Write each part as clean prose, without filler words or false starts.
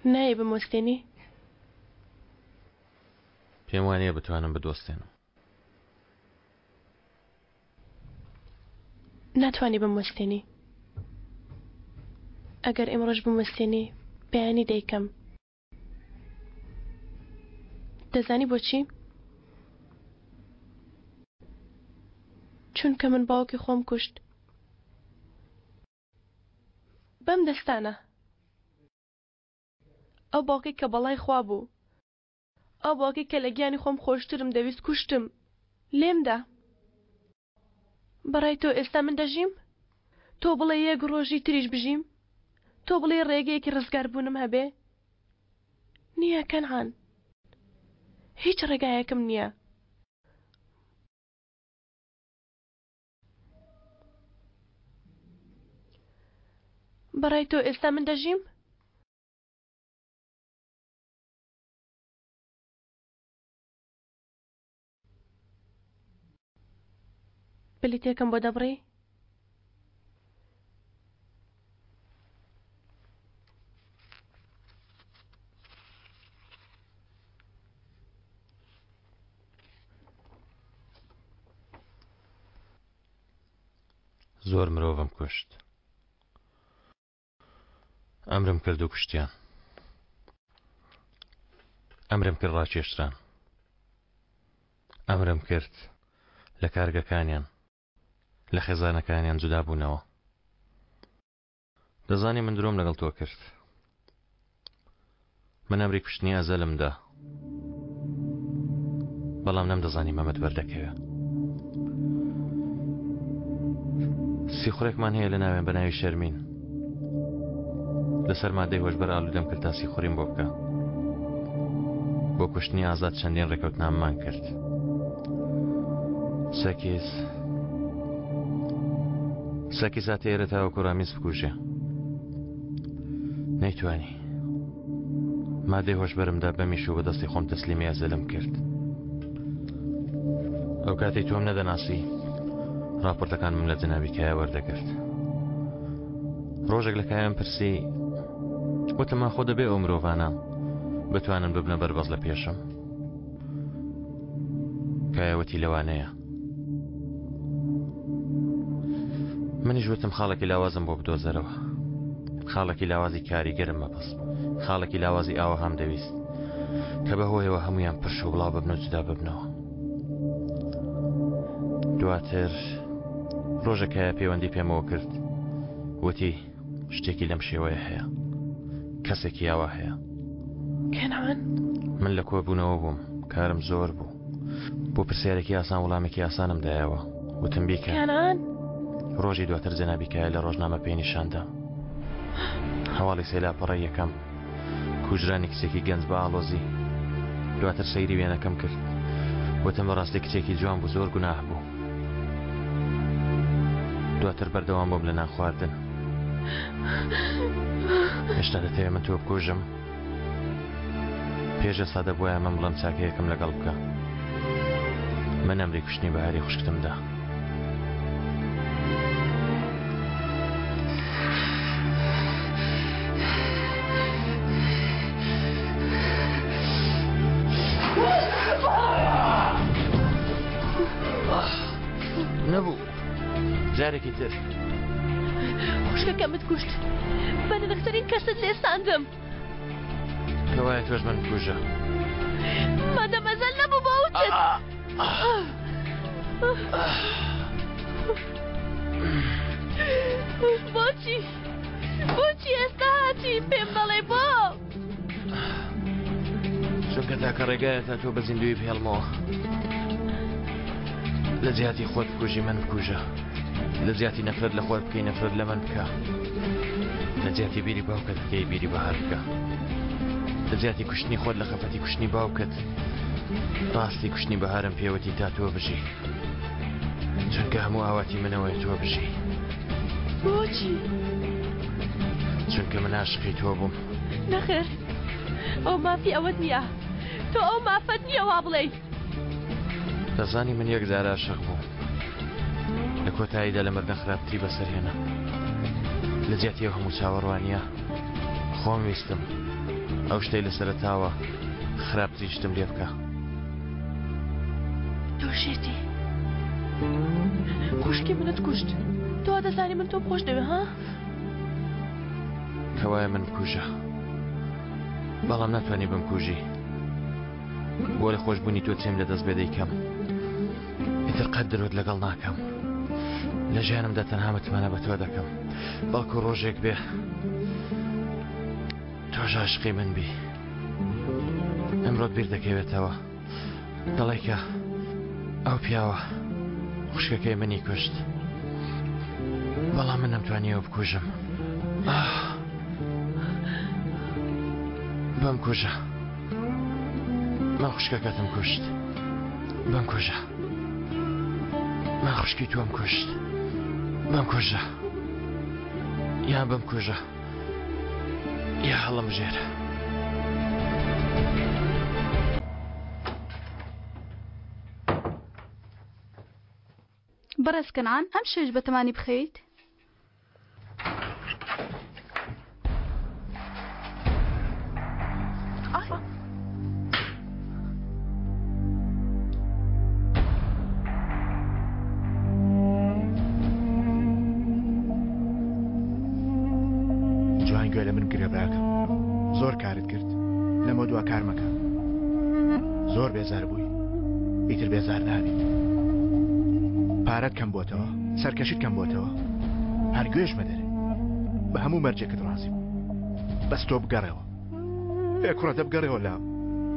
نایە بمۆستێنی؟ پێم وانەیە بتوانم بدۆستێنم. ناتوانانی بمۆستێنی. ئەگەر ئێمڕۆژ بمۆستێنی بەیانی دەیکەم. دەزانی بۆچی؟ چونکە من باوکی خۆم کوشت. بەم دەستانە. ئەو باوکی کە بەڵای خوا بوو. ئەو باوکی کە لە گیانی خۆم خۆشترم دەویست کوشتم. لێمدا. بەڕای تۆ ئێستا من دەژیم؟ تۆ بڵێ یەک ڕۆژی تریش بژیم؟ تۆ بڵێ ڕێگەیەکی ڕزگار بوونم هەبێ؟ نییە کەنعان. هیچ ڕێگایەکم نییە. بەڕای تۆ ئێستا من دەژیم؟ بلیتێکم بۆ دەبڕی؟ زۆر مرۆڤم کوشت. ئەمرم کرد و کوشتیان. ئەمرم کرد ڕاکێشتران. ئەمرم کرد لە کارگەکانیان لە خێزانەکانیان جودا بوونەوە. دەزانی من درۆم لەگەڵ تۆ کرد. من ئەمری کوشتنی ئەزەلمدا، بەڵام نەمدەزانی مەمەت وەردەکەوێ. سیخورێکمان هەیە لە ناوێن بە ناوی شەرمین. لەسەر مادەی هۆشبەر ئالوودەم کرد تا سیخوریم بۆ بکە. بۆ کوشتنی ئازاد چەندین ڕێکەوتناممان کرد. سەکیز هاتە ئێرە تاوەکو ڕامیز بکوژێ. نەیتوانی. مادەی هۆشبەرمدا بەمیش و بەدەستی خۆم تەسلیمی ئەزەلم کرد. ئەو کاتەی تۆم نەدەناسی راپۆرتەکانم لە جەنابی کایە وەردەگرت. ڕۆژێک لە کایەم پرسی وتم خۆ دەبێ ئەو مرۆڤانە بتوانن ببنە بەربەز لە پێشم. کایەوەتی لەوانەیە. منیش وتم خاڵێکی لاوازم بۆ بدۆزەرەوە. خاڵێکی لاوازی کاریگەرم مەبەس. خاڵێکی لاوازی ئاوە هەم دەویست کە بەهۆیەوە هەمویان پرش و بڵاو ببنە و جودا ببنەوە. دواتر ڕۆژێکە پەیوەندی پێمەوە کرد. وتی شتێکی لەم شێوەیە هەیە. کەسێکی ئاوا هەیە. کەنعان؟ من لە کۆبوونەوە بووم. کارم زۆر بوو. بۆ پرسیارێکی ئاسان وەڵامێکی ئاسانم دایەوە. وتم بیکە. کەنعان؟ ڕۆژی دواتر جەنابی کایە لە ڕۆژنامە پێی نیشاندا. هەواڵی سێلاپەڕی یەکەم کوژرانی کچێکی گەنج بە ئاڵۆزی. دواتر سەیری وێنەکەم کرد. وتم بەڕاستی کچێکی جوان بوو، زۆر گوناه بوو. دواتر بەردەوام بووم لە نان خواردن. هێشتا دەتەوێت من تۆ بکوژم؟ پێش ئێستا دەبوایە من بڵێم چاکەیەکم لەگەڵ بکە. من ئەمری کوشتنی بەهاری خوشکتمدا. نەبوو. جارێکی تر. خوشکەکەمت کوشت. بە نرخترین کەست لێستاندم. کەوایە تۆش من بکوژە. مادەمەزەل نەبوو بە ئەوتت. بۆچی ئێستا هاتی پێم بەڵێ بۆ؟ چونکە تاکە ڕێگایە تا تۆ بە زیندوی بهێڵمەوە. لە جیاتی خۆت بکوژی من بکوژە. لە جیاتی نەفرەت لە خۆت بکەی نەفرەت لە من بکە. لە جیاتی بیری باوکەت بکەی بیری بەهار بکە. لە جیاتی کوشتنی خۆت لە خەفەتی کوشتنی باوکەت ڕاستی کوشتنی بەهارم پێوەتی تا تۆ بژی. چونکە هەموو ئاواتی منەوەی تۆ بژی. بۆچی؟ چونکە من عاشقی تۆ بووم. نەخێر، ئەو مافی ئەوەت نییە. تۆ ئەو مافەت نییە وا بڵێ. دەزانی من یەکجار عاشق بووم. لە کۆتاییدا لە مردن خراپتری بەسەرهێنا. لە جیاتی ئەو هەموو چاوەڕوانیە خۆم ویستم ئەو شتەی لەسەرەتاوە خراپترین شتم لێ بکە. تۆ شێتی خوشکی منت کوشت. تۆ دەزانی من تۆ خۆش دەوێ ها؟ کەوایە من بکوژە، بەڵام ناتوانێ بمکوژی. بۆ لە خۆشبوونی تۆ چێم لە دەست بێ دەیکەم. ئیتر قەت دەرۆت لەگەڵ ناکەم. لە ژیانمدا تەنها متمانە بە تۆ دەکەم. بەڵکو ڕۆژێک بێ تۆش عاشقی من بی. ئەمڕۆت بیر دەکەوێتەوە دەڵێ کە ئەو پیاوە خوشکەکەی منی کوشت، بەڵام من نەمتوانیەوە بکوژم. بەم کوژە، من خوشکەکەتم کوشت. بەم کوژە، من خوشکی تۆم کوشت. بەم کوژە، یا بەم کوژە یا هەڵم ژێرە. بەڕێز کەنعان ئەم شێش بەتەمانی بخەیت. جوان گوێ لە من گرێ براکەم. زۆر کارت کرد، لەمە دوا کار مەکە. زۆر بێزار بووی، ئیتر بێزار نابی. پارەت کەم بۆتەوە، سەرکەشت کەم بۆتەوە، هەر گوێژ مەدەرێ. بە هەموو مەرجێکت ڕازیم، بەس تۆ بگەڕێەوە. کوڕە دەبگەڕێەوە لام،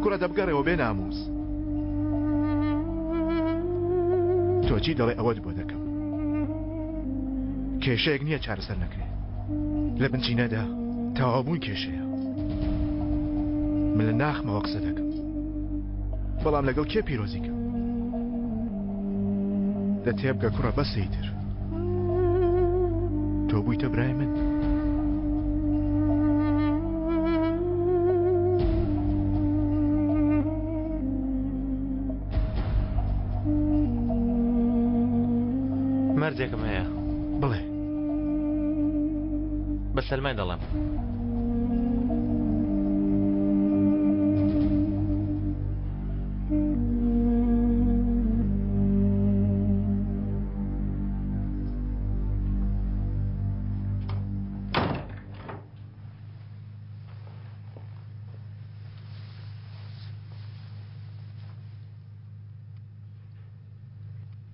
کوڕە دەبگەڕێەوە بێ ناموس. تۆ چی دەڵێ ئەوەت بۆ دەکەم. کێشەیەک نییە چارەسەر نەکرێ. لە بنچینەدا تەواوبووی کێشەیە. من لە ناخمەوە قسە دەکەم، بەڵام لەگەڵ کێ پیرۆزیکەم؟ لە تێبگە کوڕە بەسەیتر. تۆ بوویتە برای من. مەرجێکم هەیە. بڵێ. بە سەلمای دەڵێم.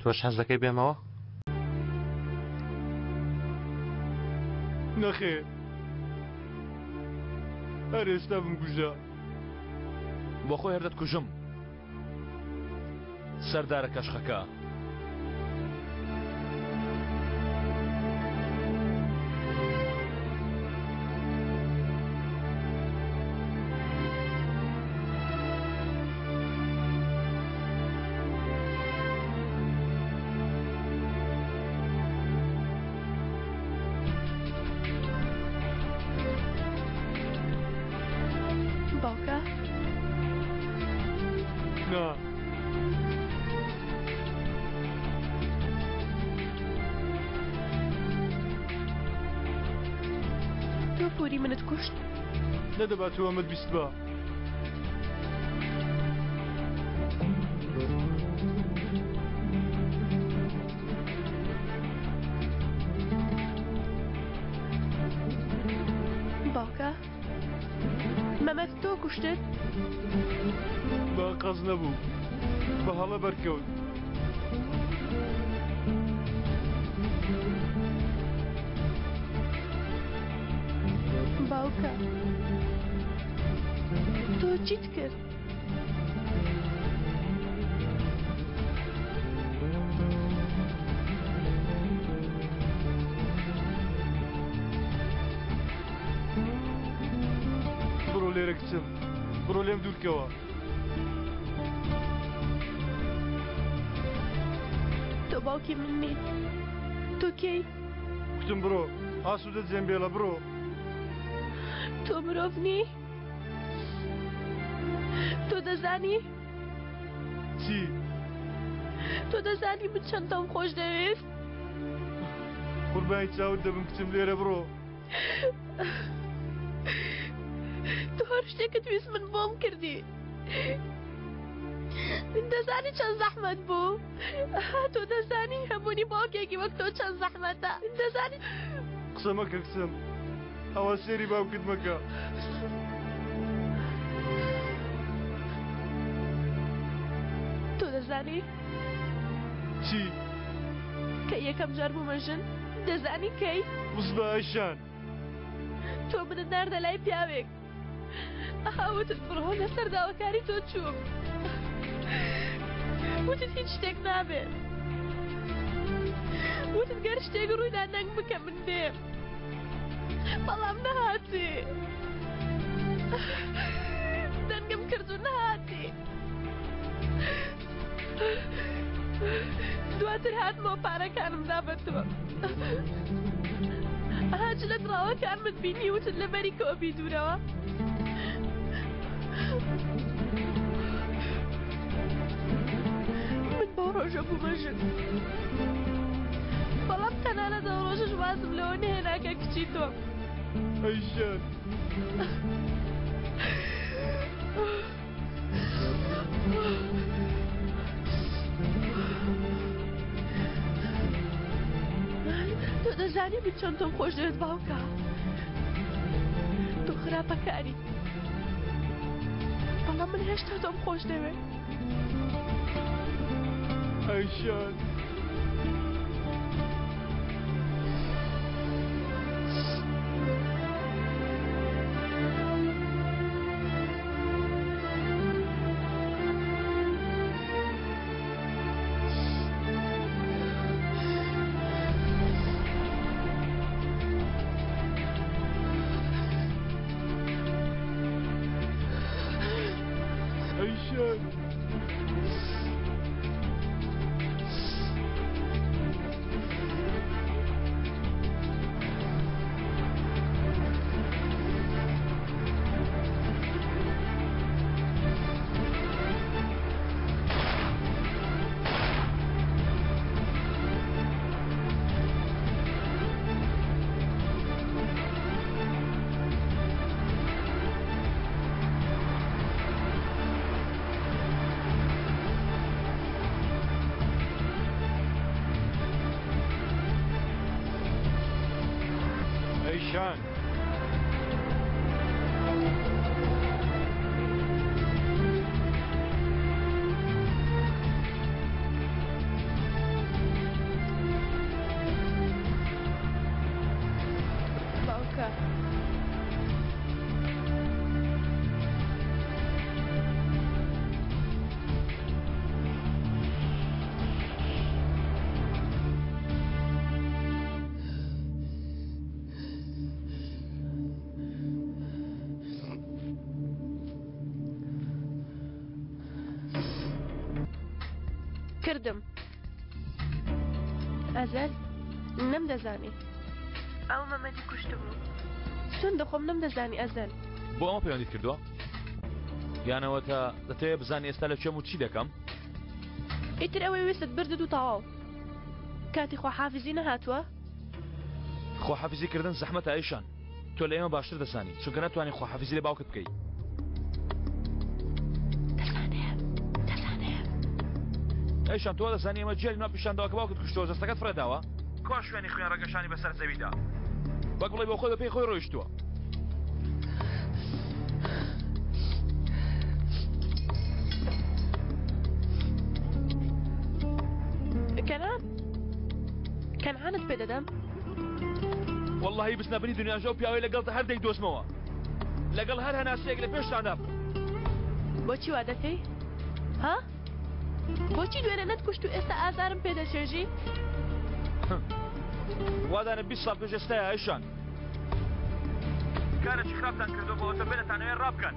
تۆش حەز دەکەی بێمەوە؟ نەخێر، هەر ئێستا بمکوژە. بۆ خۆی هەردەت کوژم. سەردارە کەشخەکە. باوکە نا، تۆ پۆری منت کوشت. نەدەبات تۆ ئەمەت بیست بە. باوکە مەمەت تۆ کوشتت؟ بە قەز نەبوو، بە هەڵە بەرکەوت. باوکە تۆ چیت کرد؟ بڕۆ لێرە کچم، بڕۆ لێم دوورکەوە. تۆ باوکی من نیت. تۆ کەی؟ کچم بڕۆ، ئاسوودە جێمبێڵە بڕۆ. تۆ مرۆڤ نی؟ تۆ دەزانی؟ چی؟ تۆ دەزانی من چەندەم خۆش دەوێت؟ قوربانی چاوت دەبم کچم، لێرە بڕۆ. تۆ هەر شتێکت ویست من بۆم کردی دەزانی چەند زەحمەت بوو تۆ دەزانی هەبوونی باوکێکی وەک تۆ چەند زەحمەتە دەزانی قسە مەکە کچم ئەوە سێری باوکت مەکە تۆ دەزانی چی؟ کە یەکەم جار بوومە ژن دەزانی کەی وس بە ئایشان تۆ منت ناردە لای پیاوێک ئاوتت بڕۆ لەسەر داواکاری تۆ چووم وتت هیچ شتێک نابێت وتت گەر شتێک ڕوویدا نەنگ بکە من دێم بەڵام نەهاتی دەنگم کرد و نەهاتی دواتر هاتمەوە پارەکانم دا بە تۆ هاج لە دڕاوەکانمت بینی وتت لەبەری کەوە بیدوورەوە من بۆ ڕۆژە بوومە ژن بەڵام تەنانەت ئەو ڕۆژەش وازم لەوە نهێناکە کچی تۆم ئایشان تۆ دەزانی من چەند تۆم خۆش دەوێت باوکە تۆ خراپەکاری بەڵام من هێشتا تۆم خۆش دەوێت ئایشان ئایشان باوکە کردم ئەزەل نەمدەزانی ئەو مەمەدی کوشت بوو چۆن دەخۆم نەمدەزانی ئەزەل بۆ ئەمە پەیوەندیت کردووە یانەوەتە دەتەوێت بزانانی ئێستا لە چێم و چی دەکەم ئیتر ئەوەی وێستت بردت و تەواو کاتی خواحافیزی نەهاتووە خۆحافیزیکردن زەحمەتە ئایشان تۆ لە ئێمە باشتر دەزانی چونکە ناتوانانی خواحافیزی لە باوکت بکەیت ئەیشان تۆ دەزانی ئەمە جێری ناو پیشاندەوە کە باوکت کوشتەوە جەستەکەت فرەداوە کوا شوێنی خوێن ڕەگەشانی بەسەر زەویدا وەک بڵێ بۆ خۆی بەپێی خۆی ڕۆیشتووە کەنعانت پێ دەدەم واللهی بستنەبنی دنیاژە و پیاوەی لەگەڵتە هەر دەی دۆزمەوە لەگەڵ هەر هەناسەیەک لە پێشتاندا بۆچی وا دەکەی ها بۆچی دوێنێ نەتکوشت و ئێستا ئازارم پێ دەچێژی وادانە 20 ساڵ پێش ئێستاە ئایشان کارێکی خراپتان کردو بۆ ئۆتۆمبیلەتانەوێ ڕابکەن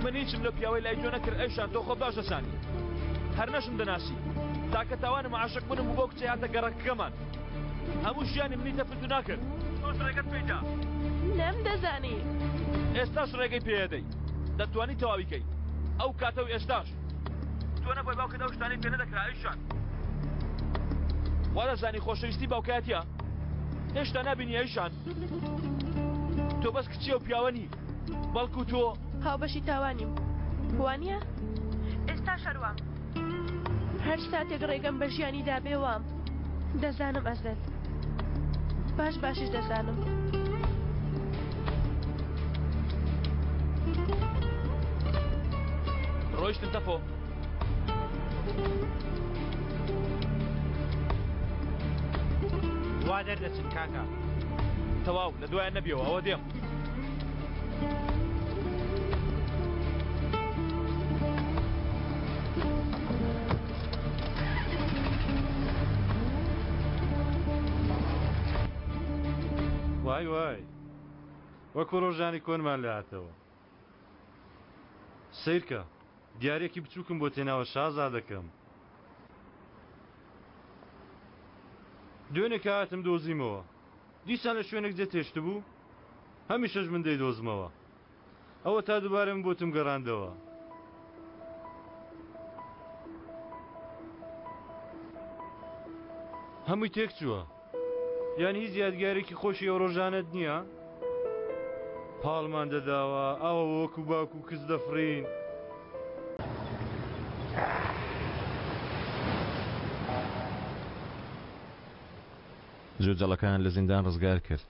من هیچم لە پیاوەی لای تۆ نەکرد ئەیشان تۆ خۆ باش دەزانی هەر نەشم دەناسی تاکە تاوانم عاشق بوونم و بۆ کچێ هاتە گەڕەکەمان هەموو ژیانی منی تەفرد و ناکرد تۆش ڕێگەت پێدا نەمدەزانی ئێستاش ڕێگەی پێدەی دەتوانی تەواویکەی ئەو کاتە و ئێستاش تۆ نەبووی باوکت ئەو شتانەی پێ نەدەکرا ئایشان وا دەزانی خۆشەویستی باوکایەتیە هێشتا نابینی ئایشان تۆ بەس کچی و پیاوەنی بەڵکو تۆ هاوبەشی تاوانیم وانە؟ ئێستا شەروام هەر ساتێک ڕێگەم بە ژیانی دابێوام دەزانم ئەزەل باشش دەزانم ڕۆیشتن تەفۆ وا دەردەچن کاکە تەواو لە دوایان نەبیەوە ئەوە دێم وای وای وەکو ڕۆژانی کۆنمان لە هاتەوە سیرکە دیارێکی بچووکم بۆ تێناوە شازادەکەم دوێنێک هاتم دۆزیمەوە دیسان لە شوێنێک جێ تێشت بوو هەمیشەش من دەیدۆزمەوە ئەوە تا دووبارە من بۆتم گەڕاندەوە هەمووی تێک چووە یان هیچ یادگارێکی خۆشی ئەو ڕۆژانت نییە پاڵمان دەداوە ئەوە وەکو باوکو کەس دەفرین جوجەڵەکان لە زیندان ڕزگار کرد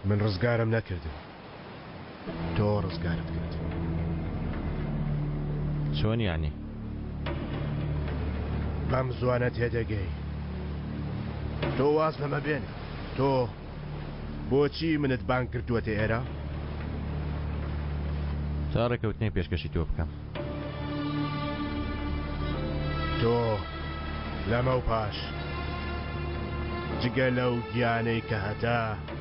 من ڕزگارم نەکردم تۆ ڕزگارت کرد چۆن یانی بەم زوانە تێدەگەی تۆ واز بەمە بێنێ تۆ بۆچی منت بان کردووەتە ئێرە تا ڕێکەوتنی پێشکەشی تۆ بکەم تۆ لەمە و پاش جگە لەو گیانەی کە هەتا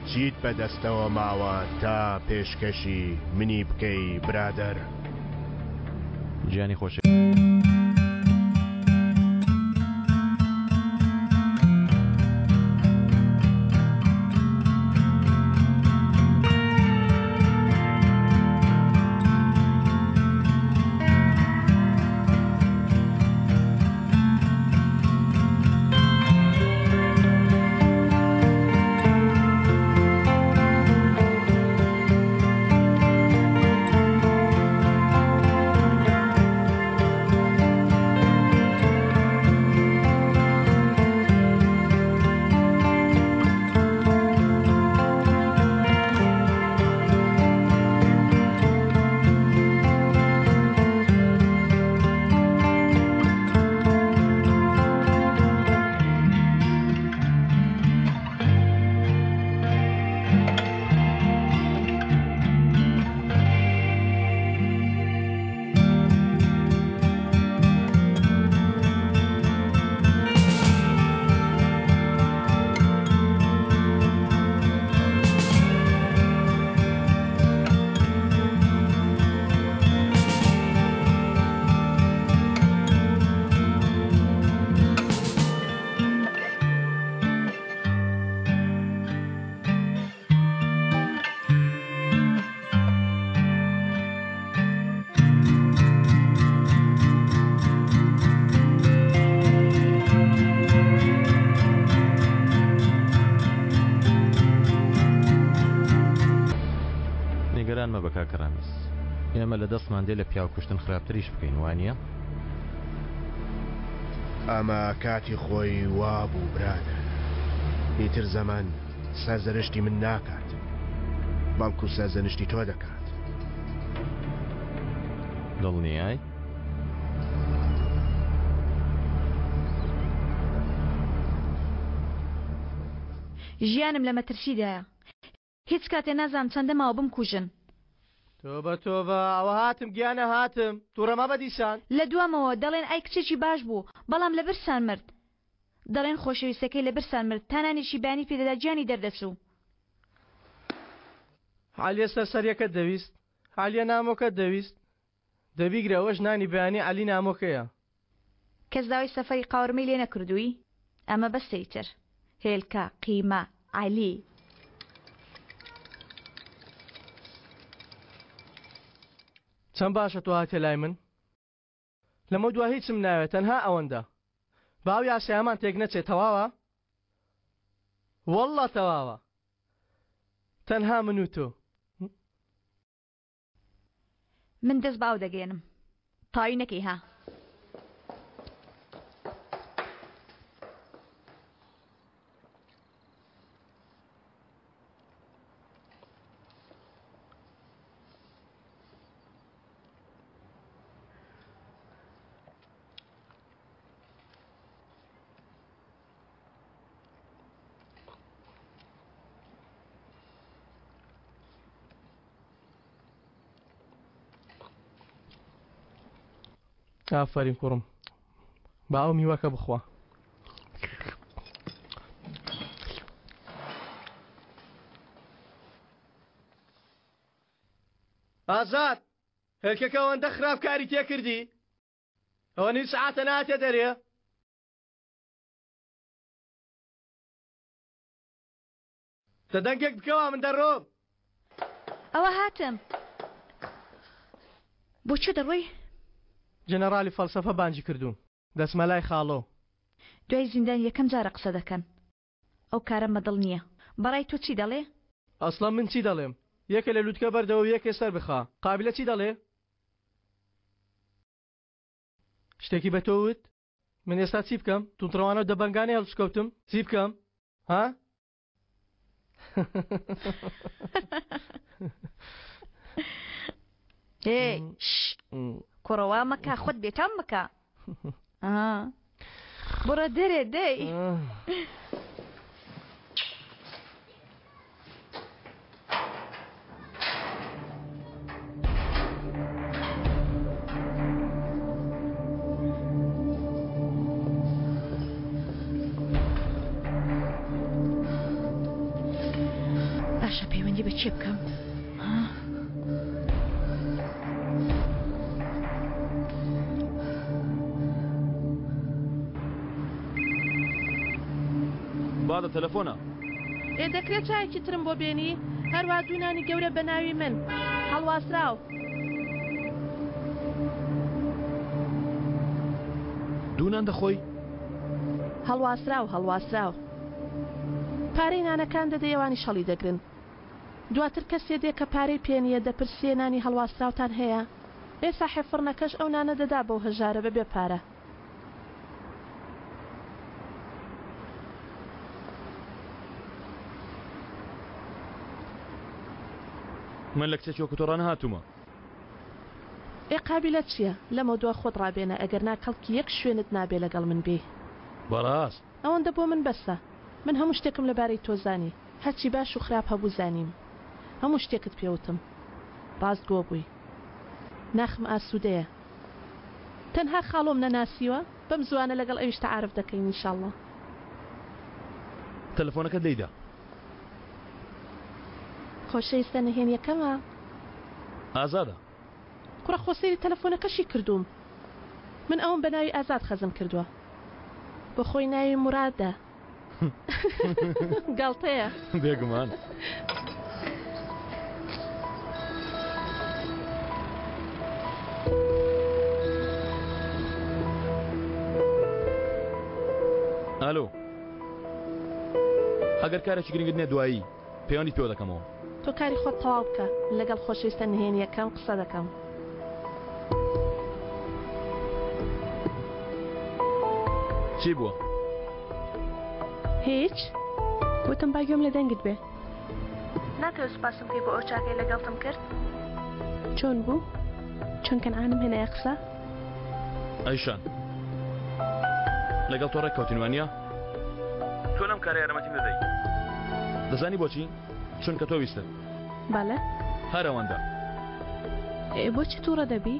چیت بەدەستەوە ماوە تا پێشکەشی منی بکەی برادەر گیانی خۆشی نیگەران مەبە کاکەڕامیس ئێمە لە دەستمان دێ لە پیاو کوشتن خراپتریش بکەین وانە ئەمە کاتی خۆی وا بوو برادە ئیتر زەمان سەرزەنشتی من ناکات بەڵکو سەرزەنشتی تۆ دەکات دڵنیای ژیانم لە مەترسیدایە هیچ کاتێ نازام چەندە ماوە بمکوژن تۆبە ئەوە هاتم گیانە هاتم تووڕەما بە دیسان لە دوامەوە دەڵێن ئای کچێکی باش بوو بەڵام لە برسان مرد دەڵێن خۆشەویستەکەی لە برسان مرد تانانێکی بانی پێدەدا گیانی دەردەچوو عالیە سەرسەریەکە دەویست عالیە نامۆکە دەویست دەبیگرە ئەوەش نانی بەیانی علی نامۆکەیە کەس داوای سەفەری قاورمەی لێ نەکردووی ئەمە بەستەیتر هێلکە قیمە علی چەند باشە تۆ هاتێ لای من لەمە دوا هیچم ناوێت تەنها ئەوەندە باوی ئاسیامان تێک نەچێت تەواوە وەڵڵا تەواوە تەنها من و تۆ. من دەست باو دەگەێنم تاوی نەکەی ها. ئافرین کوڕم با ئەو میوەکە بخوا. ئازاد هێلکەکە ئەوەندە خراپکاری تێکردی ئەوە نیم سەعاتە ناتێ دەرێ. دەدەنگێک بکەوە من دەڕۆم. ئەوە هاتم بۆ چێ دەڕۆی؟ جەنەڕالی فەلسەفە بانجی کردوون دەسمەلای خاڵۆ. دوای زیندان یەکەم جارە قسە دەکەن. ئەو کارە مەدڵ نییە. بەڕای تۆ چی دەڵێ؟ ئەسڵا من چی دەڵێم؟ یەکە لە لووتکە بەردەوە یەکێ سەر بخا. قابلە چی دەڵێ؟ شتێکی بە تۆ وت؟ من ئێستا چی بکەم؟ تووتڕەوانە دەبەنگانەی هەڵسکەوتم چی بکەم؟ ها؟ هێ کوڕەوە مەکە خۆت بێتام بکە. بڕە دەرێ دەی. باشە پەیوەندی بە چێ بکەم؟ بادە تەلەفۆنە دەکرێت چایەکی ترم بۆ بێنی هەروە دوونانی گەورە بە ناوی من هەڵواسراو. دوونان دەخۆی؟ هەڵواسراو پارەی نانەکان دەدەیەوانی شەڵی دەگرن. دواتر کەسێ دێ کە پارەی پێنیە دەپرسێ نانی هەڵواسراوتان هەیە؟ ئێستا حێفڕنەکەش ئەو نانە دەدا بەو هەژارە بەبێ پارە. من لە کچێکی وەکو تۆڕانە هاتوومە. قابلە چییە؟ لەمە دووە خۆت ڕابێنە ئەگەر ناکەڵکی یەک شوێنت نابێ لەگەڵ من بێ. بەڕاست ئەوەندە بۆ من بەسە. من هەموو شتێکم لەبارەی تۆ زانی. هەرچی باش و خراپ هەبوو زانیم. هەموو شتێکت پێوتم. ڕاست گۆ بووی. ناخم ئاسوودەیە. تەنها خاڵۆم نەناسیوە بەم زوانە لەگەڵ ئەویشتە عارف دەکەین ئینشاڵڵا. تەلەفۆنەکە دەیدا. خۆشەویستە نهێنیەکەمە؟ ئازادە. کوڕە خۆسەیری تەلەفۆنەکەشی کردووم. من ئەوم بە ناوی ئازاد خەزم کردووە. بە خۆی ناوی مورادە. گاڵتەیە. بێگومان. ئالۆ ئەگەر کارێکی گرنگت نێ دوایی پەیوەندی پێوە دەکەمەوە. تۆ کاری خۆت تەواو بکە لەگەڵ خۆشەویستە نهێنیەکەم قسە دەکەم. چی بووە؟ هیچ وتم باگوێم لە دەنگت بێ. ناتەوە سوپاسم پێی بۆ ئەو چاکەی لەگەڵتم کرد؟ چۆن بوو؟ چۆن کەنعانم هێنایە قسە؟ ئەیشان لەگەڵ تۆ ڕێککەوتینوانە؟ تۆ لەم کارە یارمەتیم دەدەی. دەزانی بۆچی؟ چونکە تۆ ویستت. باڵێ؟ هەر ئەوەندە. بۆچی تووڕە دەبی؟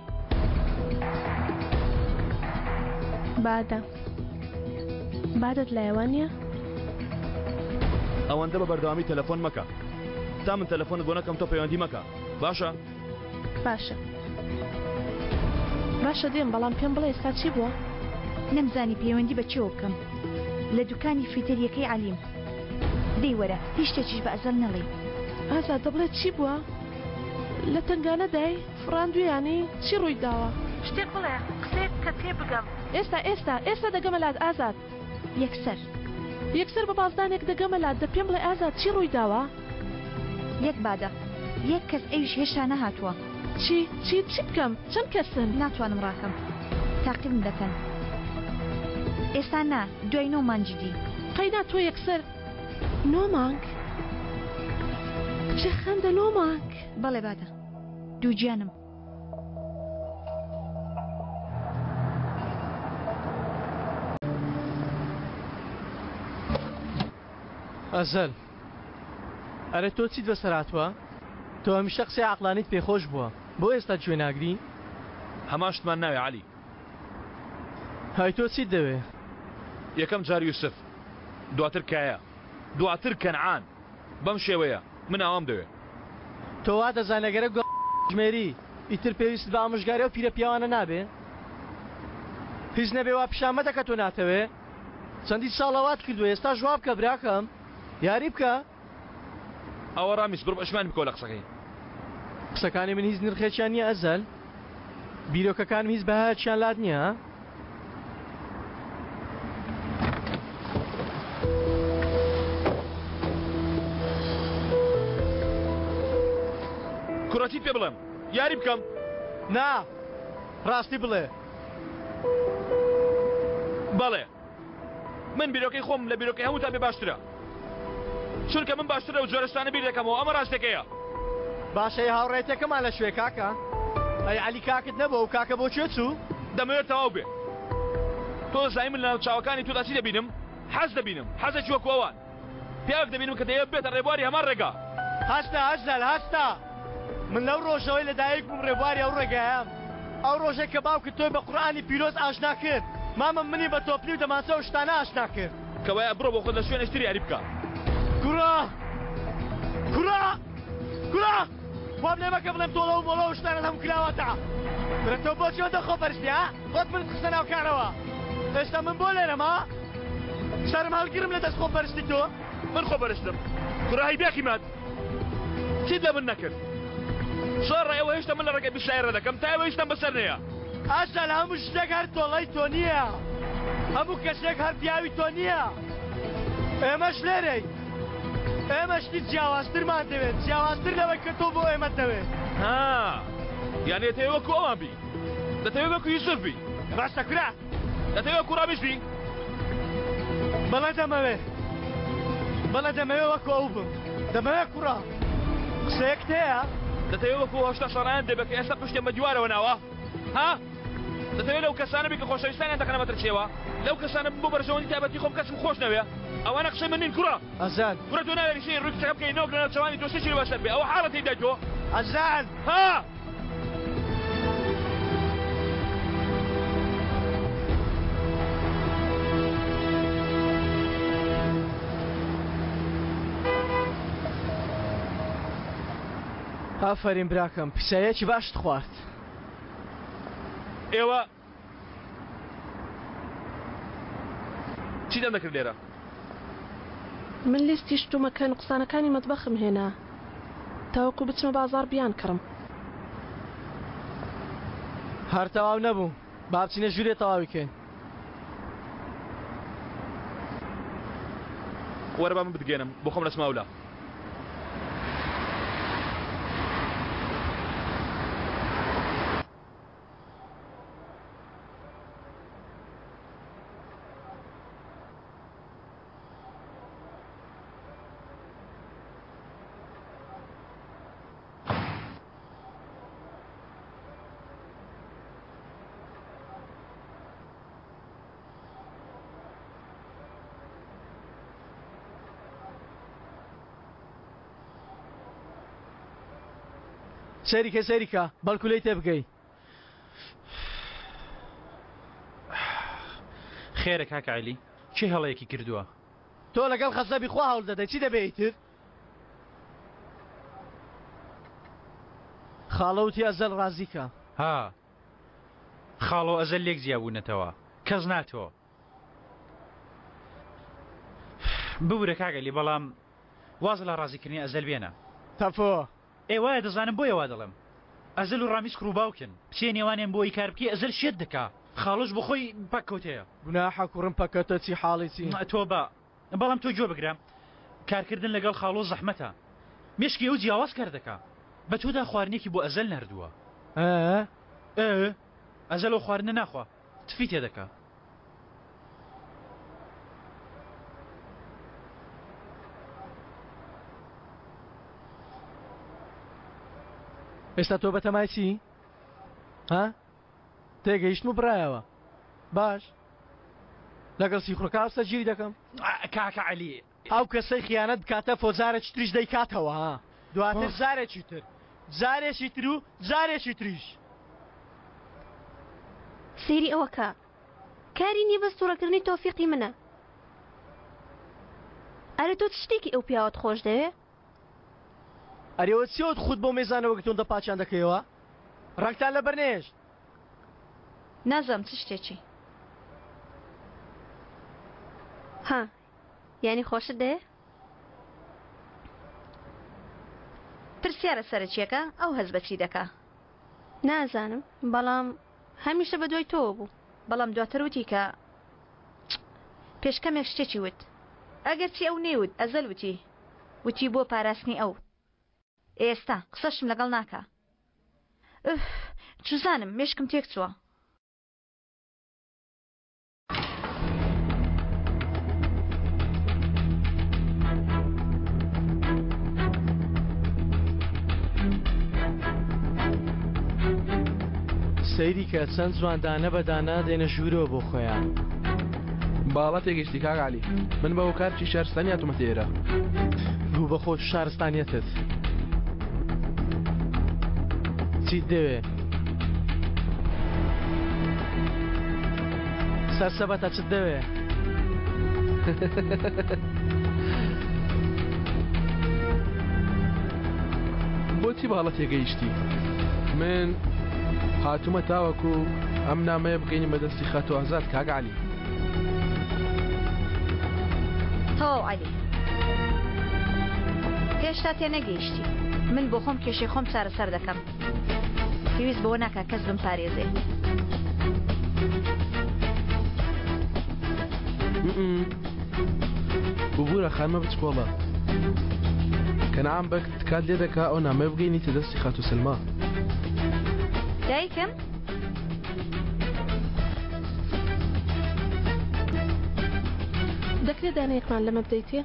بادت لایەوان نییە؟ ئەوەندە بە بەردەوامی تەلەفۆن مەکە. تا من تەلەفۆنت بۆ نەکەم تۆ پەیوەندی مەکە. باشە؟ باشە دێم بەڵام پێم بڵێ ئێستا چی بووە؟ نەمزانی پەیوەندی بە چێوە بکەم. لە دوکانی فیتەریەکەی عەلیم. دەی وەرە هیچ شتێکیش بە ئەزەل نەڵێ. ئازاد دەبڵێت چی بووە؟ لە تنگانە دای فڕاندویانی چی ڕووی داوە؟ شتێک بڵێ قسێک کە تێ بگەم. ئێستا دەگەمە لات ئازاد. یەکسەر بە بازدانێک دەگەمە لات دە پێم بڵێ ئازاد چی ڕووی داوە؟ یەک بادە یەک کەس ئەویش هێشتا نەهاتووە. چی بکەم؟ چەند کەسن؟ ناتوانم ڕاکەم. تاقیبم دەکەن. ئێستا نا دوای 9 مانگی. قەیدا تۆ یەکسەر 9 مانگ؟ کچێ خەندە 9 مانگ؟ بەڵێ بادە. دووگیانم. ئەزەل ئەرە تۆ چیت بەسەر هاتووە؟ تۆ هەمیشە قسەی عەقلانیت پێخۆش بووە بۆ ئێستا گوێ ناگری؟ هەماشتمان ناوێ عەلی. های تۆ چیت دەوێ؟ یەکەم جار یوسف، دواتر کایە، دواتر کەنعان. بەم شێوەیە من ئەوام دەوێ. تۆ وا دەزانەگەرە ژمێری ئیتر پێویست بە ئامۆژگاری و پیرە پیاوانە نابێ؟ هیچ نەبێ وا پیشامەتە کە تۆ ناتەوێ؟ چەندی ساڵەوات کردووە ئێستا ژواب بکە براکەم، یاری بکە. ئەوە ڕامیس بڕ ئەشمان بکەوە لە قسەکەی. قسەکانی من هیچ نرخێکیان نییە ئەزەل، بیرۆکەکانم هیچ بەهایەتیان لات نییە. کوڕەتی پێ بڵێم یاری بکەم. نا ڕاستی بڵێ. بەڵێ من بیرۆکەی خۆم لە بیرۆکەی هەمووتان بێ باشترە، چونکە من باشترە و جۆرەشتانە بیر دەکەمەوە. ئەمە ڕاستەکەیە. باشەی هاوڕێتەکەمان لە شوێ کاکە. ئەی عەلی کاکت نەبووە و کاکە بۆ کوێ چوو؟ دەمەوێت تەواو بێ. تۆ دەزانی من لە چاوەکانی تۆدا چی دەبینم؟ حەز دەبینم، حەزێکی وەکو ئەوان. پیاوێک دەبینم کە دەیەوێت بێتە ڕێبواری هەمان ڕێگا. هەستا ئەزەل هەستا. من لەو ڕۆژەوەی لەدایک بووم ڕێبواری ئەو ڕێگایەم. ئەو ڕۆژێک کە باوکت تۆی بە قورئانی پیرۆز ئاشنا کرد، مامە منی بە تۆپلی و دەمانچە و شتانە ئاشنا کرد. کەوایە بڕۆ بۆ خۆت لە شوێنێشتری یاری بکە. کوڕە وام لێ مەکە بڵێم تۆڵە و مۆڵە و شتانە هەموو کراوەتە. برە تۆ بۆ چۆن دەخۆپەرستی ها؟ خۆت منت قسە ناو کارەوە. ئێستا من بۆ لێرەم ها؟ شەرم هەڵگرم لە دەست خۆپەرستی تۆ؟ من خۆپەرستم. کوڕە هەی بیاکی مات. چیت لە من نەکرد؟ شەڕە ئێوە هێشتا من لە ڕێگەی بیشایەڕە دەکەم تا ئێوە هێشتان بەسەر نەیە. ئەزەل هەموو شتێک هەر تۆڵەی تۆ نییە. هەموو کەسێک هەر پیاوی تۆ نییە. ئێمەش لێرەی. ئێمەشتی جیاوازترمان دەوێت، جیاوازتر لەوەی کە تۆ بۆ ئێمە دەوێت. ها یانێ دەتەوێت وەکو ئەوان بی، دەتەوێت وەکو یوسف بی. ڕاستە کورا دەتەوێت کوڕامیش بی. بەڵێ دەمەوێت وەکو ئەو بم. دەمەوێت کوڕا قسەیەک هەیە؟ دەتەوێت وەکو هەشتا شەڕیان دەبێت کە ئێستا پشتێن بە دیوارەوە ناوە. ها دەتەوێت لەو کەسانە بی کە خۆشەویستانیان دەکەنە بەترچێوە، لەو کەسانە بۆ بەرژەوەنی تایبەتی خۆم کەسم خۆش نەوێ. ئەوانە قسەی من نین کوڕە. ئەزان کوڕە تۆ ناوێت شەی ڕووی قسەکە بکەی نۆک لە ناوچەوانی دۆستێکی لە بەسەر بێ. ئەوە حاڵەتی دای تۆ. ئەزان ها ئافەرین براکەم پیسایەکی باشت خوارد. ئێوە چی دەم دەکرد لێرە؟ من لیستی شتومەکە نوقسانەکانی مەتبەخم هێنا تاوەکو بچمە بازار بیان کڕم. هەر تەواو نەبوو، با بچینە ژوورێ تەواوی کەین. وەرە با من بتگێنم بۆ خۆم لە سماولا. سەریکە بەڵکو لێی تێ بگەی. خێرە کاکە عەلی چی هەڵەیەکی کردووە؟ تۆ لەگەڵ خەزەبی خوا هەوڵ دەدەی چی دەبێیتر؟ خاڵەوتی ئەزەل ڕازیکە. ها خاڵۆ ئەزەل لێک زیابوونەتەوە کەس ناتەوە. ببورە کاکە عەلی بەڵام واز لە ڕازیکردنی ئەزەل بێنە. تەفۆ ئێوە دەزانم بۆ ئێوە دەڵێم ئەزەل و ڕامیس کڕ و باوکن پسێ نێوانیان بۆی کار بکەی ئەزەل شێت دەکا خاڵۆش بۆ خۆی پەککەوتەیە. گوناحە کوڕم پەکەتە چی حاڵی چی؟ تۆ بە بەڵام تۆ جۆ بگرە کارکردن لەگەڵ خاڵۆ زەحمەتە مشکی ئەو جیاواز کردەکە بە تۆدا خواردنێکی بۆ ئەزەل نردووە ئەزەل ئەو خواردنە ناخوا تفی تێدەکا ئێستا تۆ بەتەمای چی؟ ها؟ تێگەیشتم و بڕایەوە باش لەگەڵ سیخڕۆکە ئەوستا گیری دەکەم کاکە عەلی ئەو کەسەی خیانەت بکاتە فۆزارێکی تریش دەیکاتەوە ها دواتر زارێکی تر زارێکی تر و زارێکی تریش سەیری ئەوەکە کاری نییە بە سوورەکردنی تۆفیقی منە ئەرە تۆ شتێکی ئەو پیاوەت خۆش دەوێ ئەرێوە چیوت خود بۆ مێزانەوە گتۆن دەپاچیان دەکەیەوە ڕنگتان لە بەرنێژ نازام چ شتێکی ها یعنی خۆشت دەوێ پرسیارە سەرچیەکە ئەو هەز بەچی دەکا نازانم بەڵام هەمیشە بە دوای تۆوە بوو بەڵام دواتر وتی کە پێشکەمێک شتێکی وت ئەگەر چی ئەو نێوت ئەزەل وتی بۆ پاراستنی ئەو ئێستا قسەشم لەگەڵ ناکە جوزانم مێشکم تێک چووە سەیری کە چەند جواندانە بەدانا دێنە ژوورەوە بۆ خۆیان باڵە تێگەشتی کاک عەلی من بەو کارچی شارستانی هاتوومە تێرە بوو بە خۆت شارستانیەتت چیت دەوێ سەرسەبەتە چت دەوێ بۆچی باڵە تێگەیشتی من هاتوومە تاوەکو ئەم نامەیە بگەینی بەدەستی خەتۆ ئازاد کاک عەلی تەواو عەلی هێشتا تێنەگەیشتی من بۆ خۆم کێشەی خۆم چارەسەر دەکەم پێویست بەوە ناکە کەس بم پارێزێ ببوورە خانمە بچکۆڵە کەنەعام بەک تکات لێ دەکا ئەو نامەیە بگەینی تەدەستی خەتۆ سەلما دایکم دەکرێت دانەیەکمان لەمە بدەیتێ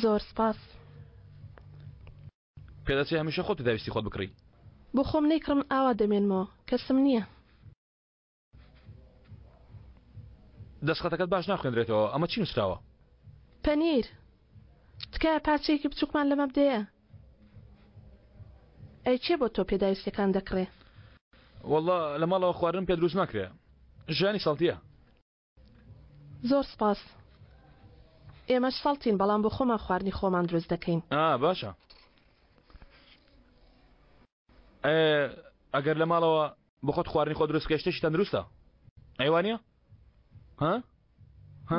زۆر سپاس پێدەچێ هەمیشە خۆت دەویستی خۆت بکڕی بۆ خۆم نەیکڕم ئاوا دەمێنمەوە کەسم نییە دەستخەتەکەت باش ناخوێنرێتەوە ئەمە چی نووسراوە پەنیر تکایە پارچەیەکی بچووکمان لەمە بدەیە ئەی چێ بۆ تۆ پێداویستەکان دەکڕێ وەڵڵا لە ماڵەوە خواردن پێ دروست ناکرێ ژیانی ساڵتیە زۆر سپاس ئێمەش ساڵتین بەڵام بۆ خۆمان خواردنی خۆمان دروست دەکەین باشە ئەگەر لە ماڵەوە بۆ خۆت خواردنی خۆ دروست کە شتێکی تەندروستە ئەیوانە ها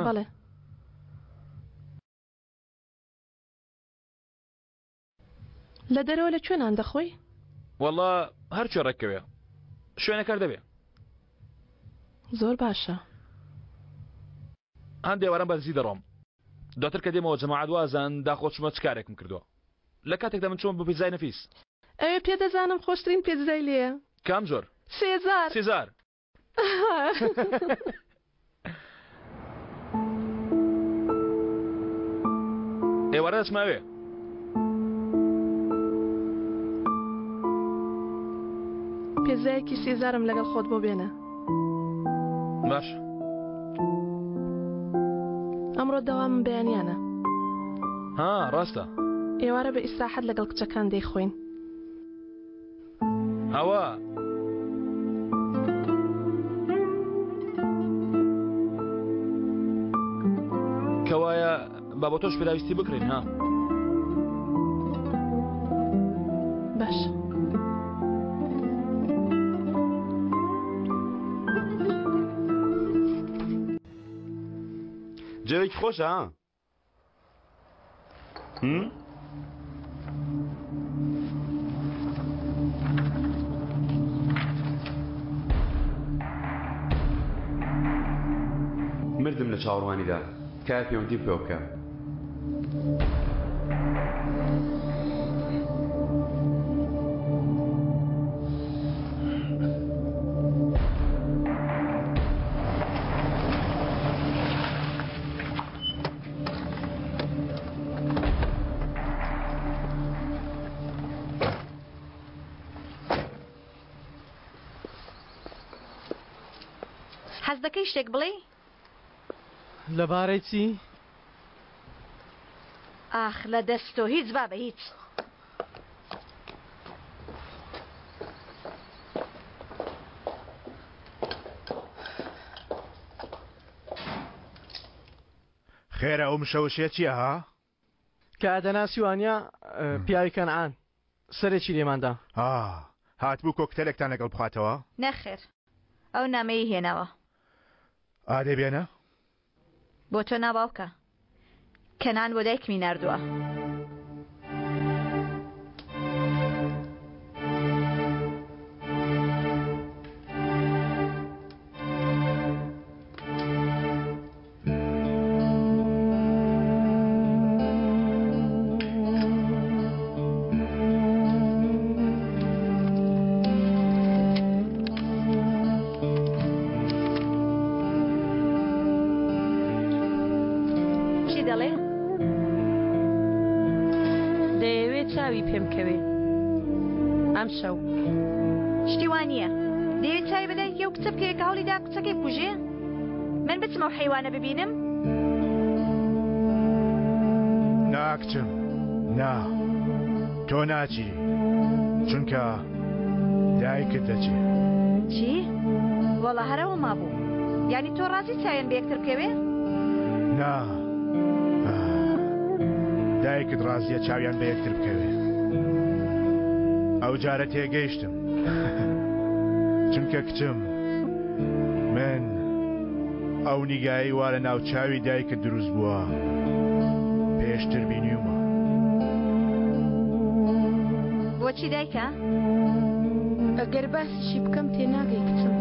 بەڵێ لە دەرەوە لەکوێنان دەخۆی وەڵڵا هەرچێ ڕێکەوێ شوێنەکەر دەبێ زۆر باشە هەندێوارم بەرزی دەڕۆم دواتر کە دێمەوە جەماعەت وازان داخۆچمە چ کارێکم کردووە لە کاتێکدا من چۆم بۆ پیزای نەفیس ئەوێ پێدەزانم خۆشترین پێزای لێە کام زۆر سێزار ئێوارە دەچماوێ پێزایەکی سێزارم لەگەڵ خۆت بۆ بێنە باش ئەمڕۆ دەوامم بەیانیانە ڕاستە ئێوارە بە ئیسراحەت لەگەڵ کچەکان دەیخۆین ئەوە کەوایە با بۆ تۆش پێداویستی بکرین ها باش جەوێکی خۆشە ها مردم لە چاوەڕوانیدا کار پەیوەندی بکە حەز دەکەی شتێک بڵێ؟ لەبارەی چی؟ ئاخ لە دەستۆ هیچ بابە هیچ. خێرە ئەو مشەوشێ چییە ها؟ کە ئەدەناسی وانە پیاوی کەنعان سەرێکی لێماندا. هاتبوو کۆکتەلێکتان لەگەڵ بخواتەوە؟ نەخێر ئەو نامەی هێناوە. دەبێنە؟ بۆ تۆ ناباوکە کەنان بۆ دایکمی ناردووە. شتی وانە دەوێت چای بەدایکی و کچە بکەیە کە هەوڵیدا کچەکەی بکوژێ؟ من بچمە و حەیوانە ببینم؟ ناکچم نا تۆ ناچی چونکە دایکت دەچێ. چی؟ وەڵا هەرەوە مابوو یعنی تۆ ڕازی چایەن بە یەکتر بکەوێ؟ نا دایکت ڕازیە چاویان بە یەکتر بکەوێ. ئەو جارە تێگەیشتم چونکە کچم من ئەو نیگایی وا لە ناوچاوی دایکت دروست بووە پێشتر بینیومە. بۆچی دایکە؟ ئەگەر باسیشی بکەم تێناگەی کچم.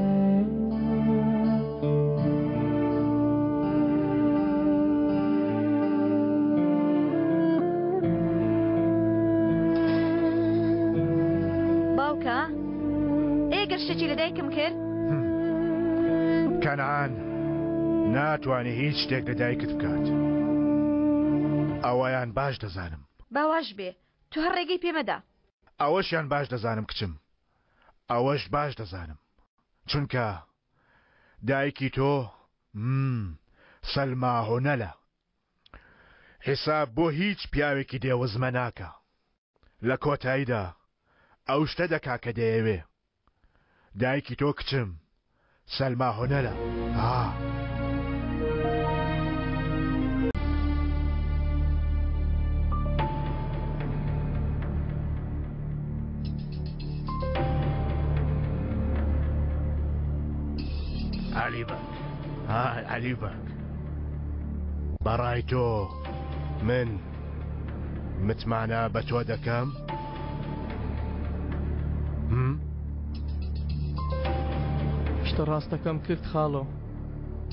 شتێکی لە دایکم کرد؟ کەنعان ناتوانێت هیچ شتێک لە دایکت بکات. ئەوەیان باش دەزانم. باواش بێ تو هەر ڕێگەی پێمەدا. ئەوەشیان باش دەزانم کچم. ئەوەش باش دەزانم چونکە دایکی تۆ سەلما هۆنەلە. حیساب بۆ هیچ پیاوێکی دێوەزمە ناکە. لە کۆتاییدا ئەو شتە دەکا کە دەیەوێ. دایکی تۆ کچم سەلما هۆنەرە. علی بەک بەڕای تۆ من متمانە بە تۆ دەکەم؟ شتە ڕاستەکەم کرد خاڵۆ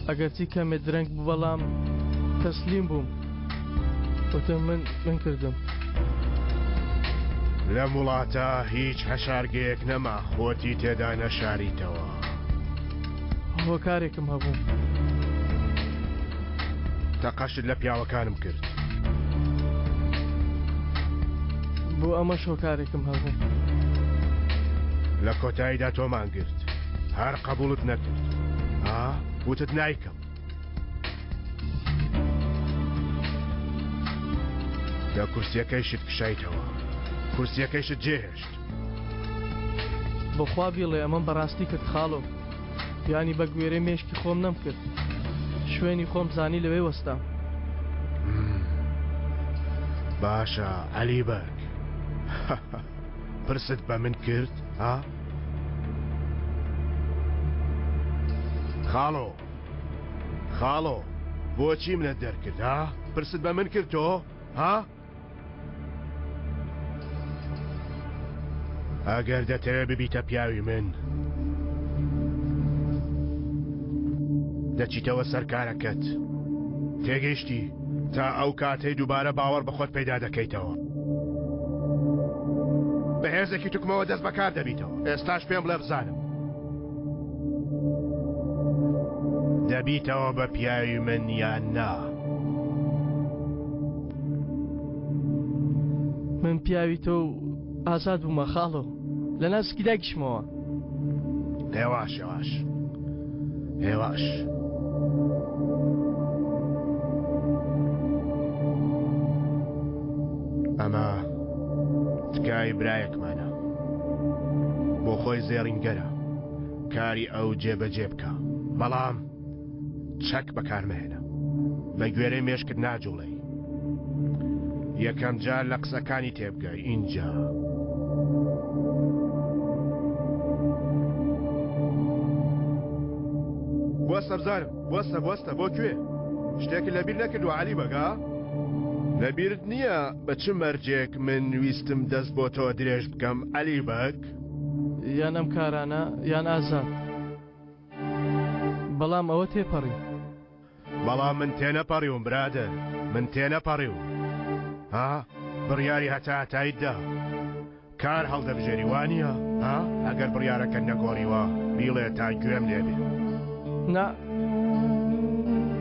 ئەگەرچی کەمێ درەنگ بوو بەڵام تەسلیم بووم وتم من کردم. لە وڵاتە هیچ هەشارگەیەک نەما خۆتی تێدا نەشاریتەوە. هۆکارێکم هەبوو تەقەشت لە پیاوەکانم کرد. بۆ ئەمە شۆکارێکم هەبوو. لە کۆتاییدا تۆمان گرت هەر قبولت نەکرد. وتت نایکەم. لە کورسیەکەیشت کشایتەوە کورسیەکەیشت جێهێشت. بەخوا بیڵێ ئەمەم بەڕاستی کرد خاڵۆ یانی بە گوێرە مێشکی خۆم نەم کرد شوێنی خۆم زانی لەوێ وەستا. باشە عەلی بەرگ پرست بە من کرد ها؟ خاڵۆ بۆچی منت دەرکرد ها؟ پرست بە من کرد تۆ ها؟ ئەگەر دەتەوێت ببیتە پیاوی من دەچیتەوە سەر کارەکەت تێگەیشتی تا ئەو کاتەی دووبارە باوەڕ بەخۆت پەیدا دەکەیتەوە. بەهێزێکی توکمەوە دەست بەکار دەبیتەوە. ئێستاش پێم بڵێ بزانم دەبیتەوە بە پیاوی من یان نا؟ من پیاوی تۆ ئازاد بوومە خاڵۆ، لە نازکی دایکیشمەوە. هێواش هێواش هێواش. ئەمە تکای برایەکمانە، بۆ خۆی زێڕینگەرە کاری ئەو جێبەجێ بکە، بەڵام چەک بەکارمەهێنە، بە گوێرەی مێشکت ناجوڵێ. یەکەم جار لە قسەکانی تێبگەی ئینجا. بوەستە بزانم، بوەستە بۆ کوێ؟ شتێکی لەبیر نەکردووە عەلی بەگا؟ لەبیرت نییە بە چ مەرجێک من ویستم دەست بۆ تۆ درێژ بکەم عەلی بەگ؟ یان ئەم کارانە یان ئازاد، بەڵام ئەوە تێپەڕی. بەڵام من تێنەپەڕیوم برادر، من تێنەپەڕیوم. ها بڕیاری هەتایدا کار هەڵدەبژێری وانە؟ ها ئەگەر بڕیارەکە نەگۆڕیوە بیڵێ تا گوێم لێبێ. نا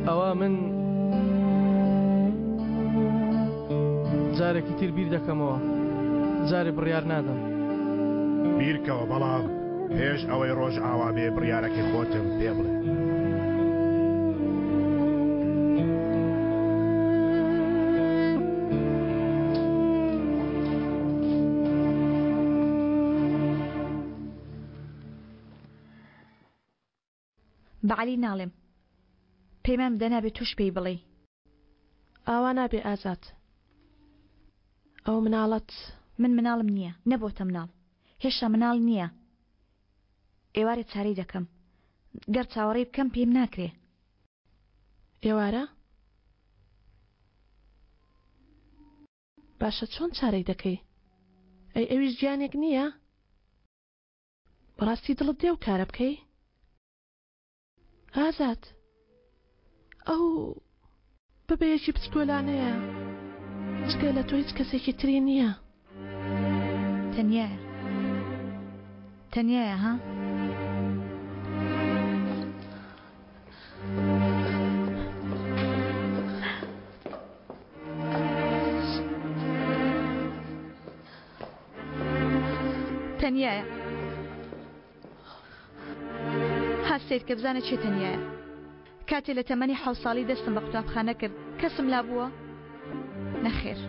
ئەوە من جارێکی تر بیر دەکەمەوە، جارێ بڕیار نادەم. بیرکەوە، بەڵام پێش ئەوەی ڕۆژ ئاوا بێ بڕیارەکی خۆتم پێ بڵێ. بەعەلی ناڵێم، پەیمان بدە نابێت توش پێی بڵێ. ئاوا نابێ ئازاد، ئەو مناڵەت من مناڵم نییە، نەبۆتە مناڵ، هێشتا مناڵ نییە. ئێوارێ چارەی دەکەم، گەر چاوەڕێی بکەم پێم ناکرێ. ئێوارە؟ باشە چۆن چارەی دەکەی؟ ئەی ئەویش گیانێک نییە؟ بەڕاستی دڵت دێ و کارە بکەی؟ ئازاد، ئەو ببەیەکی پچکۆلانەیە، چکە لە تۆ هیچ کەسێکی تری نییە. تەنیایە ها؟ تەنیایە. هەستێت کە بزانێت چێ تەنیایە. کاتێ لە تەمەنی 7 ساڵی دەستم بە قوتابخانە کرد، کەسم لا بووە؟ نەخێر.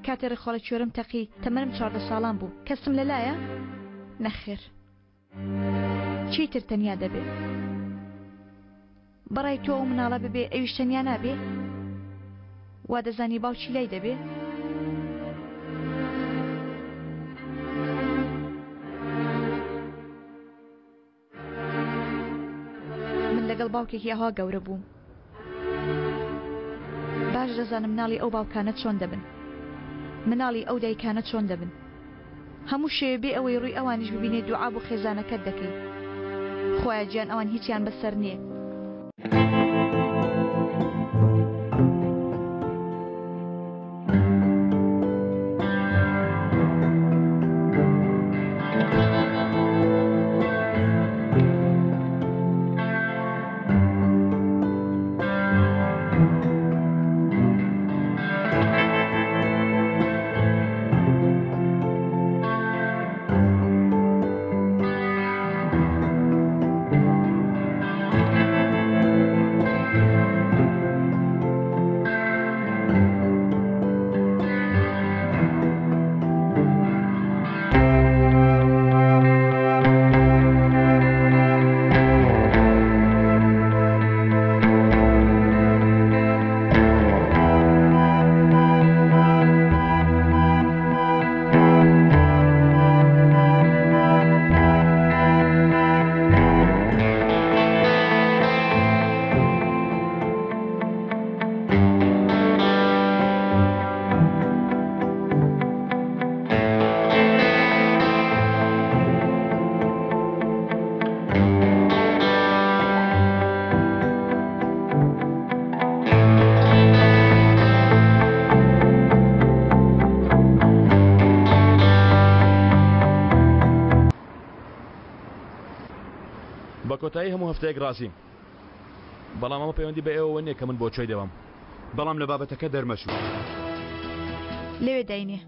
کاتێ ڕێخۆڵە کوێرم تەقی، تەمەنم 14 ساڵان بوو، کەسم لەلایە؟ نەخێر. چیتر تەنیا دەبێت؟ بەڕای تۆ ئەو مناڵە ببێ ئەویش تەنیا نابێ؟ وا دەزانی باوکی لای دەبێ؟ لەگەڵ باوکێکی ئەها گەورە بووم. باش دەزانم مناڵی ئەو باوکانە چۆن دەبن، مناڵی ئەو دایکانە چۆن دەبن. هەموو شێوێ بێ ئەوەی ڕووی ئەوانیش ببینێت دوعا بۆ خێزانەکەت دەکەی. خۆیان گیان ئەوان هیچیان بەسەر نییە. دوایی هەموو هەفتەیەک ڕازیم بەڵام ئەمە پەیوەندی بە ئێوە نییە کە من بۆ چۆی دەوام بەڵام لە بابەتەکە دەرمەچوو لەوێ داینێ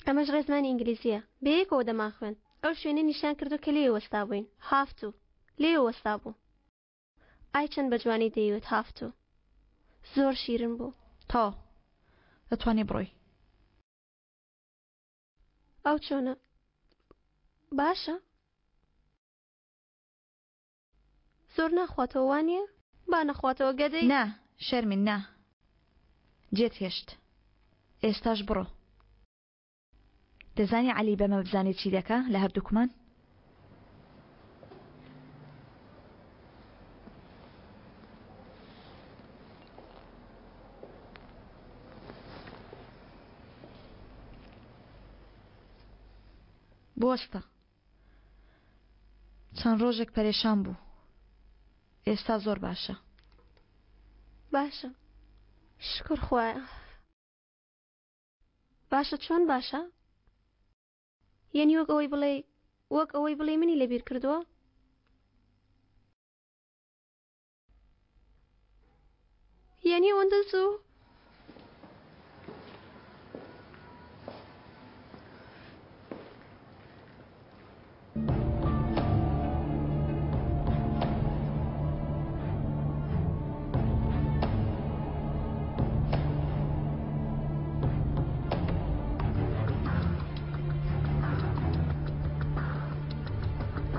ئەمەش ڕێزمانی ئینگلیزیە بەیەکەوە دەما خوێن ئەو شوێنە نیشان کردو کە لێ وەستا بووین هافتوو لێ وەستا بوو ئای چەند بە جوانی دەیوت هافتوو زۆر شیرن بوو تا دەتوانێ بڕۆی ئەو چۆنە باشە زۆر ناخواتەوە وانە با نەخواتەوە گەدەی نا شەرمین نا جێت هێشت ئێستاش بڕۆ دەزانی عەلی بەمە بزانێت چی دەکا لە هەردووکمان بۆستە چەند ڕۆژێک پەرێشان بوو ئێستا زۆر باشە باشە شکر خوایە باشە چۆن باشە یعنی وەک ئەوەی بڵێ منی لەبیر کردووە یعنی ئەوەندە زوو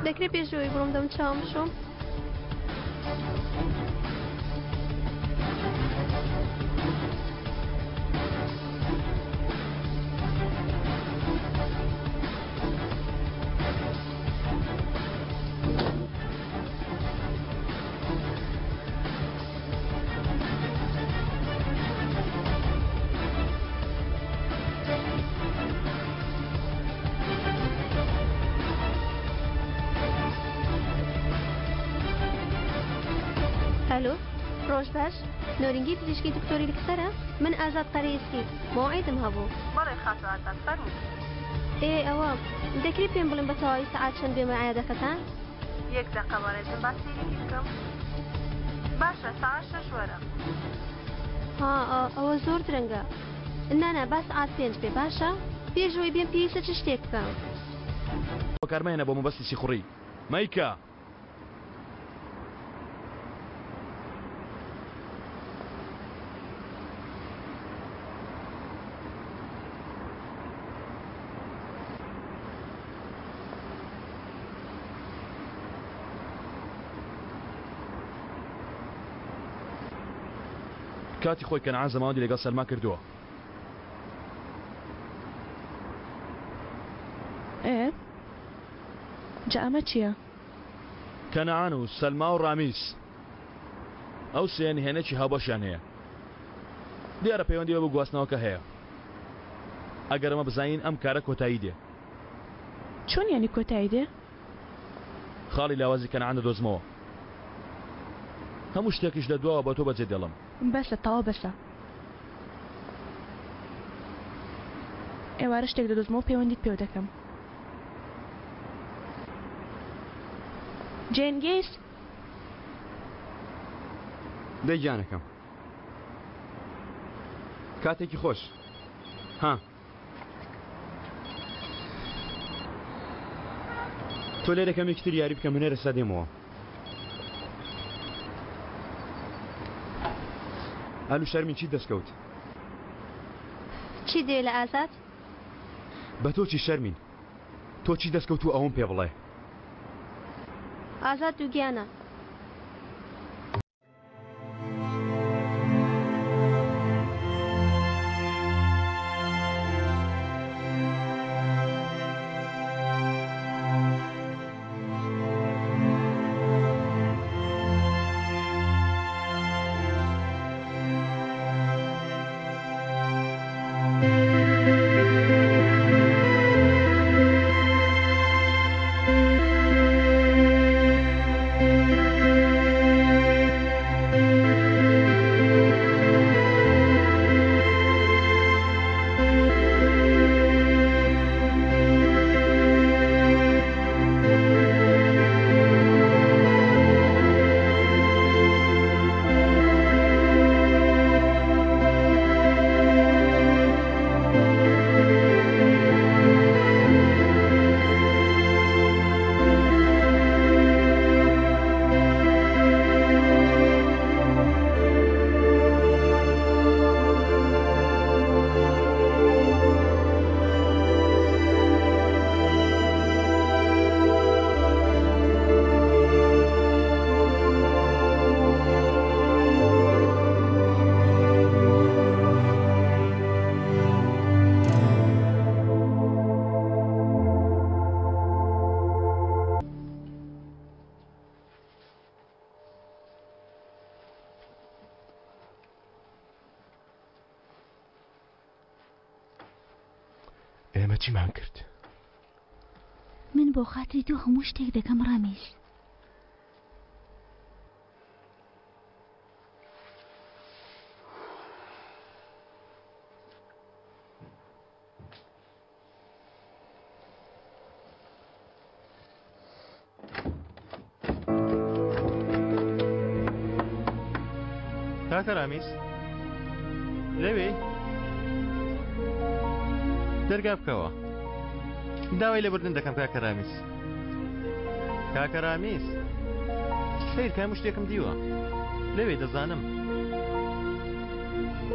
دەکرێت پێشەوەی بڕۆم دەم چاوم بشۆم هەلو ڕۆژ باش نۆرینگی پزیشکی دکتۆری لەکسەرە من ئازاد قەرەیستی مۆعیدم هەبوو بەڵێ خاتو ئازاد فەرمووی ئەوە دەکرێت پێم بڵێن بە تەواوی سەعات چەند بێمە عیادەکەتان یەک دەقە بەڕێزم باسیێکی بکەم باشە ساعت 6 وەرە ئەوە زۆر درەنگە نانە با سەعات 5 بێ باشە پێشەوەی بێم پێویستە چ شتێک بکەم کارمەیەنە بۆ مەبەستی سیخوڕی مەیکە کاتی خۆی کەنعان زەماوەندی لەگەڵ سەلما کردووە جا ئەمە چییە؟ کەنعان و سەلما و ڕامیس ئەو سێن هێنێکی هاوبەشیان هەیە دیارە پەیوەندیەوە بە گواستنەوەکە هەیە ئەگەر ئەمە بزانین ئەم کارە کۆتایی دێ چۆن یعنی کۆتایی دێ؟ خاڵی لاوازی کەنعان دەدۆزمەوە هەموو شتێکیش لە دواوە بە تۆ بەجێ دێڵم بەسە تەوا بەسە ئێوارە شتێک دەدۆزمەوە پەیوەندیت پێوە دەکەم جێنگیس دەیگیانەکەم کاتێکی خۆش ها تۆ لێرەکەم یەکتر یاری بکە منێ ڕێستا دێمەوە ئەلو شەرمین چی دەستکەوت چی دێ لە ئازاد بە تۆ چی شەرمین تۆ چی دەستکەوت و ئەوم پێ بڵێ ئازاد دووگیانە ئێمە چیمان کرد؟ من بۆ خاتری تۆ هەموو شتێک دەکەم ڕامیش. کاکە ڕامیس لەوێ دەرگا بکەوە داوای لێبوردن دەکەم کاکە ڕامیس. کاکە ڕامیس خیر کام شتێکم دیوە لەوێ دەزانم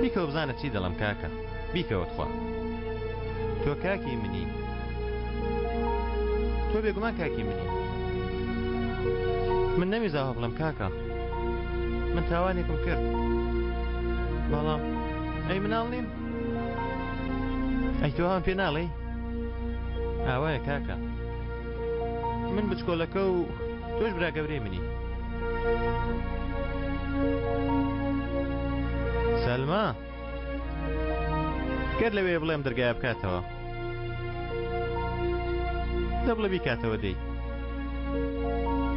بیکەوە بزانە چی دەڵم کاکە بیکەوە خوا تۆ کاکی منی تۆ بێگومان کاکی منی من نەمیزاوە بڵم کاکە من تاوانێکم کرد بەڵام ئەی مناڵ نیم ئەی تۆوان پێ ناڵێ ئاوایە کاکە من بچکۆلەکە و تۆش برا گەورەی منی. سەلما گەر لەوێ بڵێم دەرگایە بکاتەوە دەبڵە بیکاتەوە دەی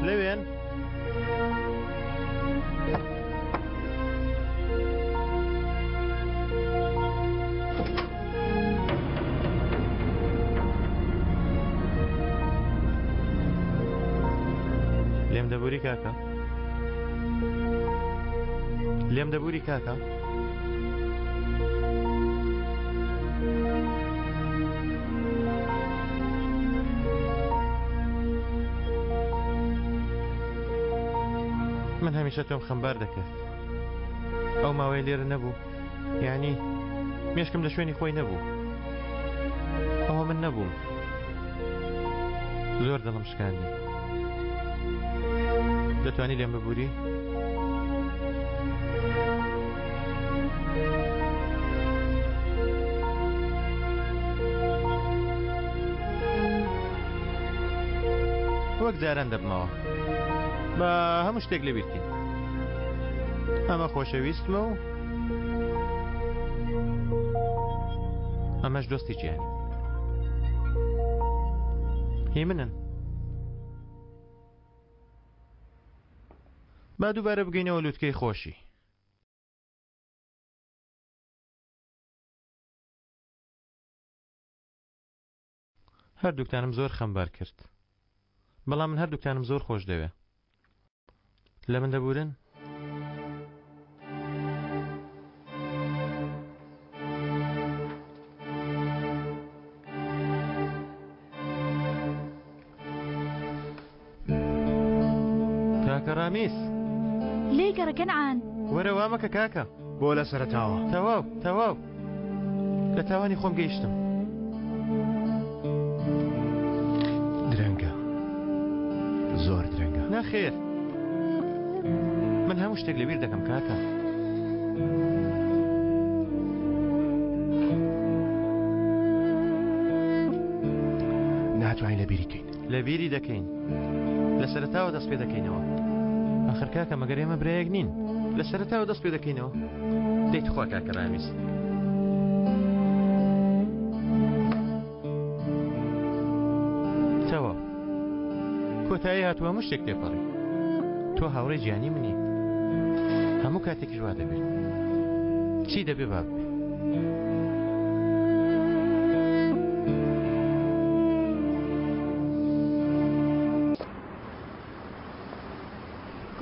لەوێن لێم دەبووری کاکە لێم دەبووری کاکە من هەمیشە تۆم خەمبار دەکرد ئەو ماوەی لێرە نەبوو یعنی مێشکم لە شوێنی خۆی نەبوو ئەوە من نەبووم زۆر دڵم شکاندی دەتوانی لێم ببووری؟ وەک جاران دەبمەوە بە هەموو شتێک لێ بیرکەین ئەمە خۆشەویستمە و ئەمەش دۆستی گیانی هی منن با دووبارە بگەینەوە لووتکەی خۆشی. هەردووکتانم زۆر خەمبار کرد بەڵام من هەردووکتانم زۆر خۆش دەوێ لە من دەبورن؟ کاکە ڕامیس لێ گەڕە کەنعان وەرە وا مەکە کاکە بۆ لە سەرەتاوە تەواو لە تاوانی خۆم گەیشتم. درەنگە زۆر درەنگە نەخێر من هەموو شتێک لەبیر دەکەم کاکە ناتوانین لەبیری کەین لەبیری دەکەین لە سەرەتاوە دەست پێ دەکەینەوە ئاخر کاکە مەگەر ئێمە برایەک نین لە سەرەتاوە دەست پێ دەکەینەوە دەیت خوا کاکە ڕامیس تەواو کۆتایی هاتووە هەموو شتێک تێپەڕی تۆ هاوڕێی گیانی منی هەموو کاتێکی وا دەبێت چی دەبێ با ببێ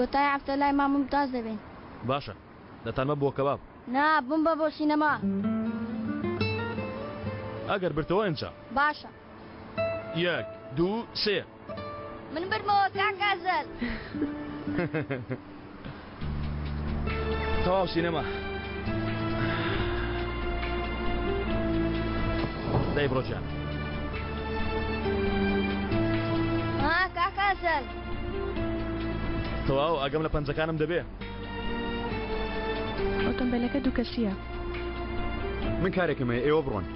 کۆتای هەفتە لای مام ممتاز دەبێن. باشە دەتانمە بۆ کەباب نا بم بە بۆ سینەما. ئەگەر برتەوە ئەنجا باشە 1 2 3 من برمەوە کاکازەل تەواو سینەما دەی بڕۆجان کاکازەل تەواو ئەگەم لە پەنجەکانم دەبێ ئۆتۆمبیلەکە دوو کەسیە من کارێکم هەیە ئێوە بڕۆن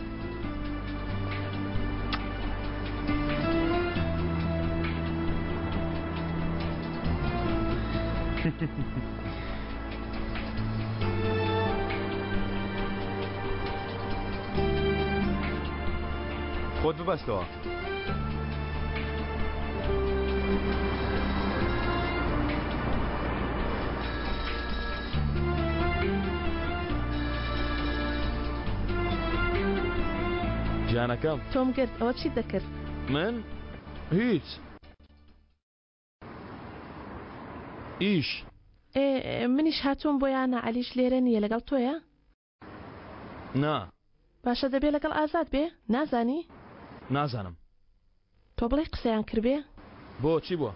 خۆت ببەستەوە. گیانەکەم تۆم گرت ئەوە چی دەکرد؟ من هیچ ئیش منیش هاتووم بۆ یانە عەلیش لێرە نییە لەگەڵ تۆیە؟ نا باشە دەبێ لەگەڵ ئازاد بێ؟ نازانی؟ نازانم. تۆ بڵێ قسەیان کردبێ؟ بۆ چی بووە؟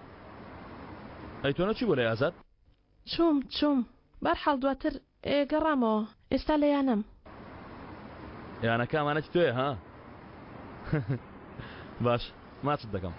ئەی تۆ نەچی بۆ لە ئازاد؟ چووم بەرحاڵ دواتر گەڕامەوە ئێستا لە یانەم. یانەکەمانەتی تۆیە ها؟ باش ماچت دەکەم.